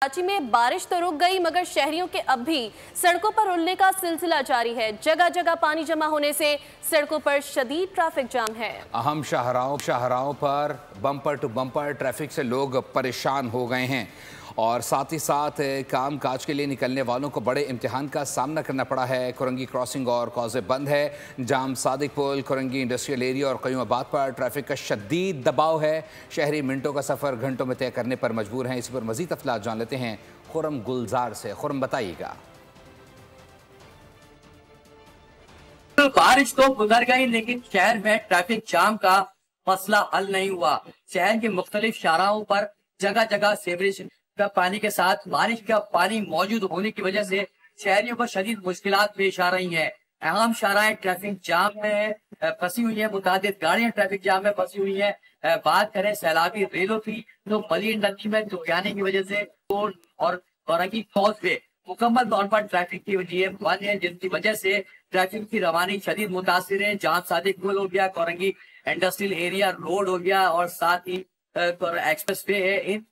कराची में बारिश तो रुक गई मगर शहरियों के अब भी सड़कों पर रुलने का सिलसिला जारी है। जगह जगह पानी जमा होने से सड़कों पर शदीद ट्रैफिक जाम है। अहम शाहराहों पर बम्पर टू बम्पर ट्रैफिक से लोग परेशान हो गए हैं और साथ ही साथ काम काज के लिए निकलने वालों को बड़े इम्तिहान का सामना करना पड़ा है। कुरंगी क्रॉसिंग और कौज़े बंद है। जाम सादिक पुल, कुरंगी इंडस्ट्रियल एरिया और क़यूमाबाद पर ट्रैफिक का शदीद दबाव है। शहरी मिनटों का सफ़र घंटों में तय करने पर मजबूर हैं। इसी पर मज़ीद तफसीलात जान लेते हैं खुरम गुलजार से। खुरम, बताइएगा। बारिश तो गुजर गई लेकिन शहर में ट्रैफिक जाम का मसला हल नहीं हुआ। शहर के मुख्तलिफ शाहराहों पर जगह जगह सीवरेज का पानी के साथ बारिश का पानी मौजूद होने की वजह से शहरियों पर शदीद मुश्किलात पेश आ रही हैं। अहम शाहराएं ट्रैफिक जाम में फंसी हुई है। मुतादिद गाड़ियां ट्रैफिक जाम में फंसी हुई है। बात करें सैलाबी रेलों की तो मलिन नदी में दुखियाने की वजह से रोड और कुरंगी कॉज पे मुकम्मल तौर पर ट्रैफिक की वजह बंद है, जिसकी वजह से ट्रैफिक की रवानी शदीद मुतासिर है। जाम सादिक पुल हो गया, कुरंगी इंडस्ट्रियल एरिया रोड हो गया और साथ ही एक्सप्रेस वे है। इन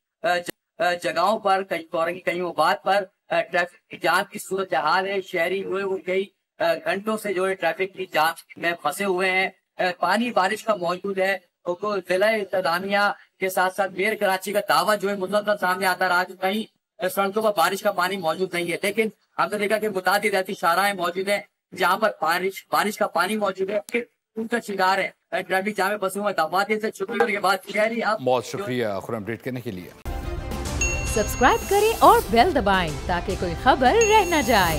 जगहों पर क़यूमाबाद पर ट्रैफिक जाम की सूरत हाल है। शहरी हुए वो कई घंटों से जो है ट्रैफिक की जाम में फंसे हुए हैं। पानी बारिश का मौजूद है। तो जिला इंतजामिया के साथ साथ मेयर कराची का दावा जो है मुसलसल सामने आता रहा कि कहीं सड़कों पर बारिश का पानी मौजूद नहीं है, लेकिन हमने देखा कि मुतादिद ऐसी शाहराएं मौजूद है जहाँ पर बारिश का पानी मौजूद है। उनका शिकार है ट्रैफिक जाम में फंसे हुए। दफातर से छुट्टी के बाद शहरी आप बहुत शुक्रिया खुरम अपडेट करने के लिए। सब्सक्राइब करें और बेल दबाएं ताकि कोई खबर रह न जाए।